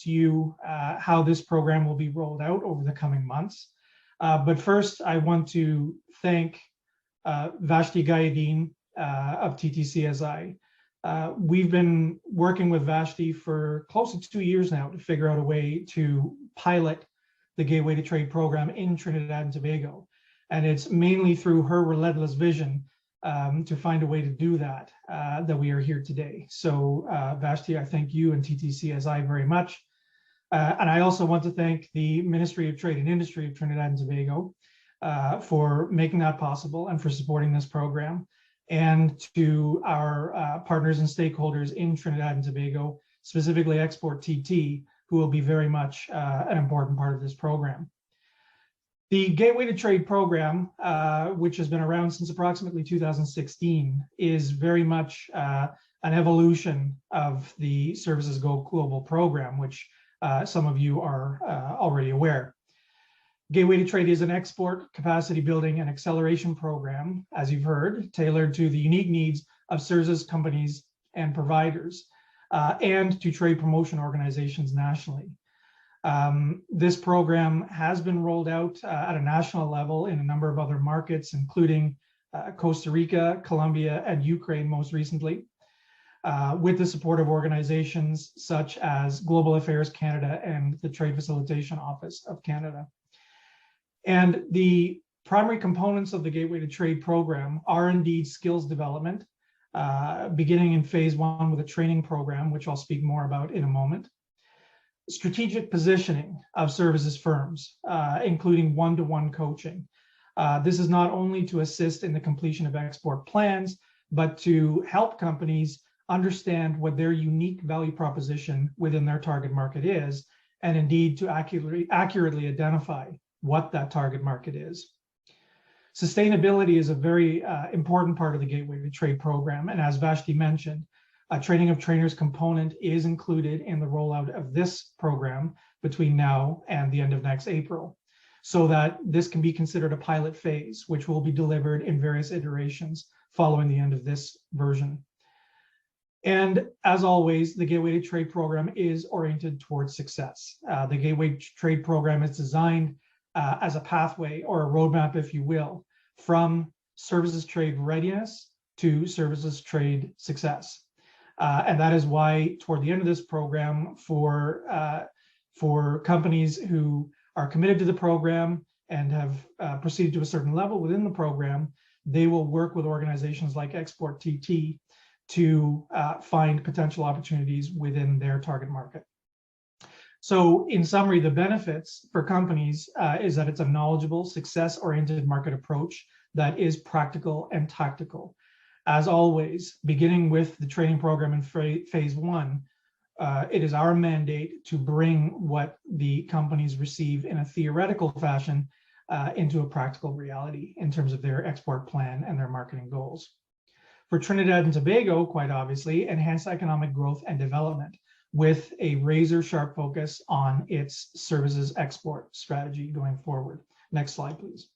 to you how this program will be rolled out over the coming months. But first, I want to thank Vashti Gayadeen of TTCSI. We've been working with Vashti for close to 2 years now to figure out a way to pilot the Gateway to Trade program in Trinidad and Tobago. And it's mainly through her relentless vision to find a way to do that, that we are here today. So Vashti, I thank you and TTCSI very much. And I also want to thank the Ministry of Trade and Industry of Trinidad and Tobago for making that possible and for supporting this program, and to our partners and stakeholders in Trinidad and Tobago, specifically Export TT, who will be very much an important part of this program. The Gateway to Trade program, which has been around since approximately 2016, is very much an evolution of the Services Go Global program, which some of you are already aware. Gateway to Trade is an export capacity building and acceleration program, as you've heard, tailored to the unique needs of services companies and providers, and to trade promotion organizations nationally. This program has been rolled out at a national level in a number of other markets, including Costa Rica, Colombia, and Ukraine most recently, with the support of organizations such as Global Affairs Canada and the Trade Facilitation Office of Canada. And the primary components of the Gateway to Trade program are indeed skills development, beginning in phase 1 with a training program, which I'll speak more about in a moment. Strategic positioning of services firms, including one-to-one coaching. This is not only to assist in the completion of export plans, but to help companies understand what their unique value proposition within their target market is, and indeed to accurately identify what that target market is. Sustainability is a very important part of the Gateway to Trade program, and as Vashti mentioned, a training of trainers component is included in the rollout of this program between now and the end of next April, so that this can be considered a pilot phase, which will be delivered in various iterations following the end of this version. And as always, the Gateway to Trade program is oriented towards success. The Gateway to Trade program is designed as a pathway, or a roadmap, if you will, from services trade readiness to services trade success. And that is why toward the end of this program, for companies who are committed to the program and have proceeded to a certain level within the program, they will work with organizations like Export TT to find potential opportunities within their target market. So in summary, the benefits for companies is that it's a knowledgeable, success-oriented market approach that is practical and tactical. As always, beginning with the training program in phase 1, it is our mandate to bring what the companies receive in a theoretical fashion into a practical reality in terms of their export plan and their marketing goals. For Trinidad and Tobago, quite obviously, enhance economic growth and development with a razor-sharp focus on its services export strategy going forward. Next slide, please.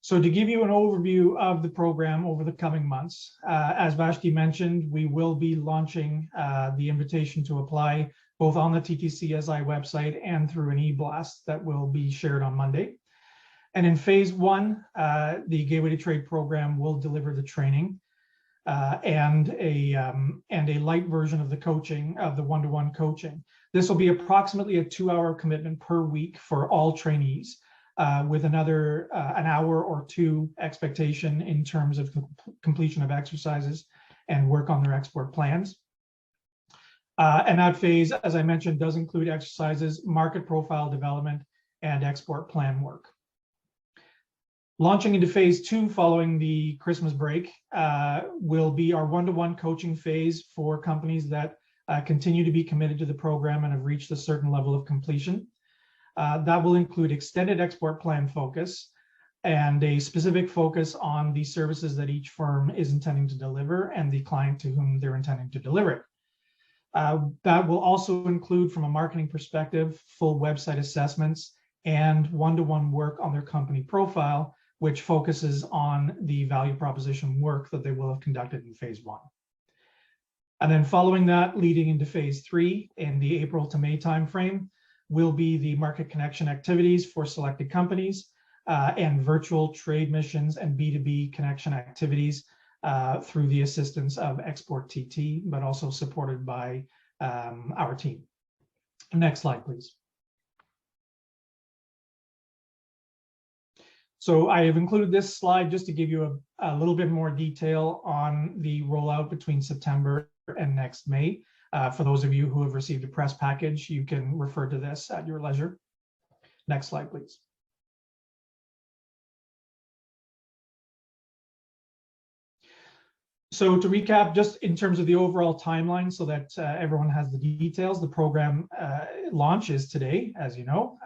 So to give you an overview of the program over the coming months, as Vashti mentioned, we will be launching the invitation to apply both on the TTCSI website and through an e-blast that will be shared on Monday. And in phase 1, the Gateway to Trade program will deliver the training and a light version of the coaching, of the one-to-one coaching. This will be approximately a 2-hour commitment per week for all trainees, with another an hour or 2 expectation in terms of completion of exercises and work on their export plans. And that phase, as I mentioned, does include exercises, market profile development, and export plan work. Launching into phase 2 following the Christmas break will be our one-to-one coaching phase for companies that continue to be committed to the program and have reached a certain level of completion. That will include extended export plan focus and a specific focus on the services that each firm is intending to deliver and the client to whom they're intending to deliver it. That will also include, from a marketing perspective, full website assessments and one-to-one work on their company profile, which focuses on the value proposition work that they will have conducted in phase 1. And then following that, leading into phase 3 in the April to May timeframe, will be the market connection activities for selected companies and virtual trade missions and B2B connection activities through the assistance of Export TT, but also supported by our team. Next slide, please. So I have included this slide just to give you a little bit more detail on the rollout between September and next May. For those of you who have received a press package, you can refer to this at your leisure. Next slide, please. So to recap, just in terms of the overall timeline so that everyone has the details, the program launch is today, as you know.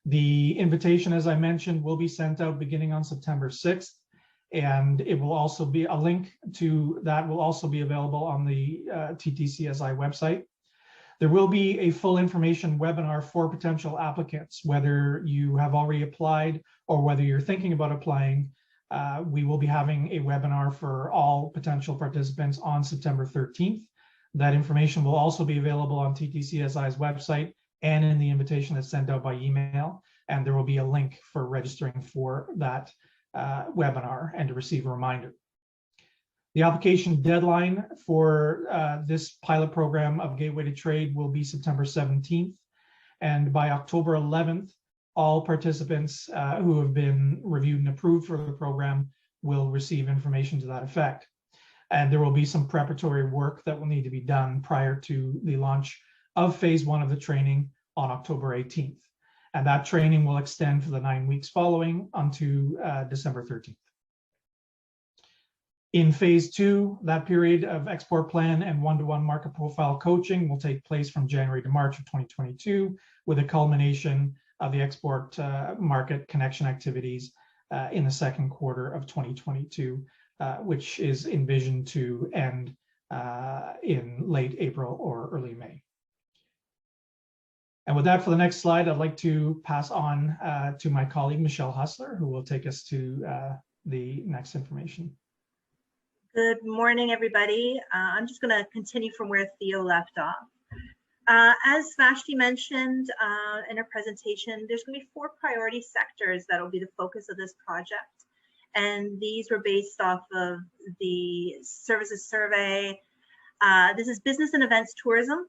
The invitation, as I mentioned, will be sent out beginning on September 6th, and it will also be a link to that will also be available on the TTCSI website. There will be a full information webinar for potential applicants, whether you have already applied or whether you're thinking about applying. We will be having a webinar for all potential participants on September 13th. That information will also be available on TTCSI's website and in the invitation that's sent out by email. And there will be a link for registering for that webinar and to receive a reminder. The application deadline for this pilot program of Gateway to Trade will be September 17th. And by October 11th, all participants who have been reviewed and approved for the program will receive information to that effect. And there will be some preparatory work that will need to be done prior to the launch of phase 1 of the training on October 18th. And that training will extend for the 9 weeks following onto December 13th. In phase 2, that period of export plan and one-to-one market profile coaching will take place from January to March of 2022, with a culmination of the export market connection activities in the second quarter of 2022, which is envisioned to end in late April or early May. And with that, for the next slide, I'd like to pass on to my colleague, Michelle Hustler, who will take us to the next information. Good morning, everybody. I'm just going to continue from where Theo left off. As Vashti mentioned in her presentation, there's going to be 4 priority sectors that will be the focus of this project. And these were based off of the services survey. This is business and events tourism,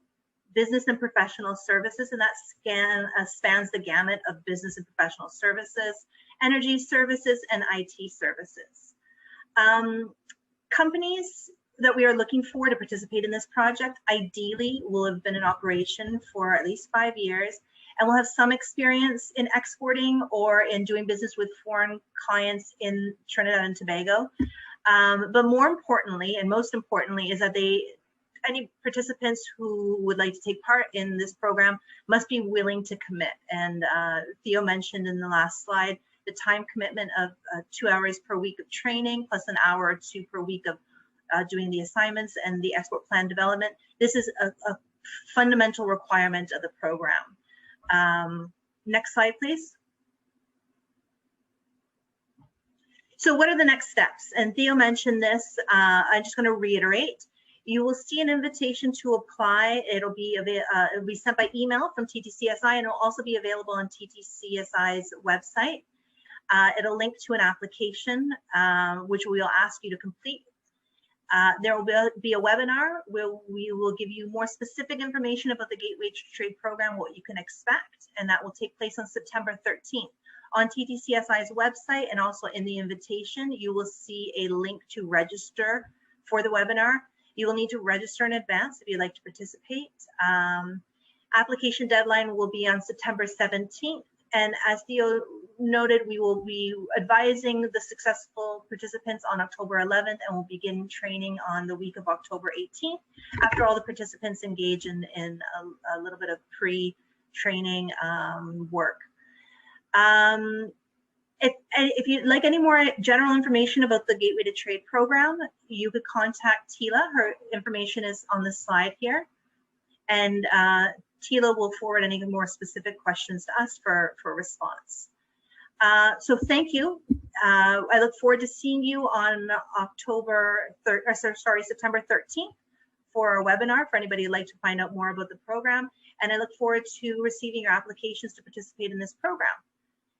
business and professional services, and that spans the gamut of business and professional services, energy services, and IT services. Companies that we are looking for to participate in this project ideally will have been in operation for at least 5 years and will have some experience in exporting or in doing business with foreign clients in Trinidad and Tobago. But more importantly, and most importantly, is that any participants who would like to take part in this program must be willing to commit. And Theo mentioned in the last slide the time commitment of 2 hours per week of training, plus an hour or 2 per week of doing the assignments and the export plan development. This is a fundamental requirement of the program. Next slide, please. So what are the next steps? And Theo mentioned this. I'm just going to reiterate. You will see an invitation to apply. It'll be sent by email from TTCSI, and it'll also be available on TTCSI's website. It'll link to an application, which we will ask you to complete. There will be a webinar where we will give you more specific information about the Gateway to Trade program, what you can expect, and that will take place on September 13th. On TTCSI's website and also in the invitation, you will see a link to register for the webinar. You will need to register in advance if you'd like to participate. Application deadline will be on September 17th. And as Theo noted, we will be advising the successful participants on October 11th, and we'll begin training on the week of October 18th after all the participants engage in a little bit of pre-training work. If you'd like any more general information about the Gateway to Trade program, you could contact Tila. Her information is on the slide here. And Tila will forward any more specific questions to us for response. So thank you. I look forward to seeing you on September 13th for our webinar for anybody who'd like to find out more about the program. And I look forward to receiving your applications to participate in this program.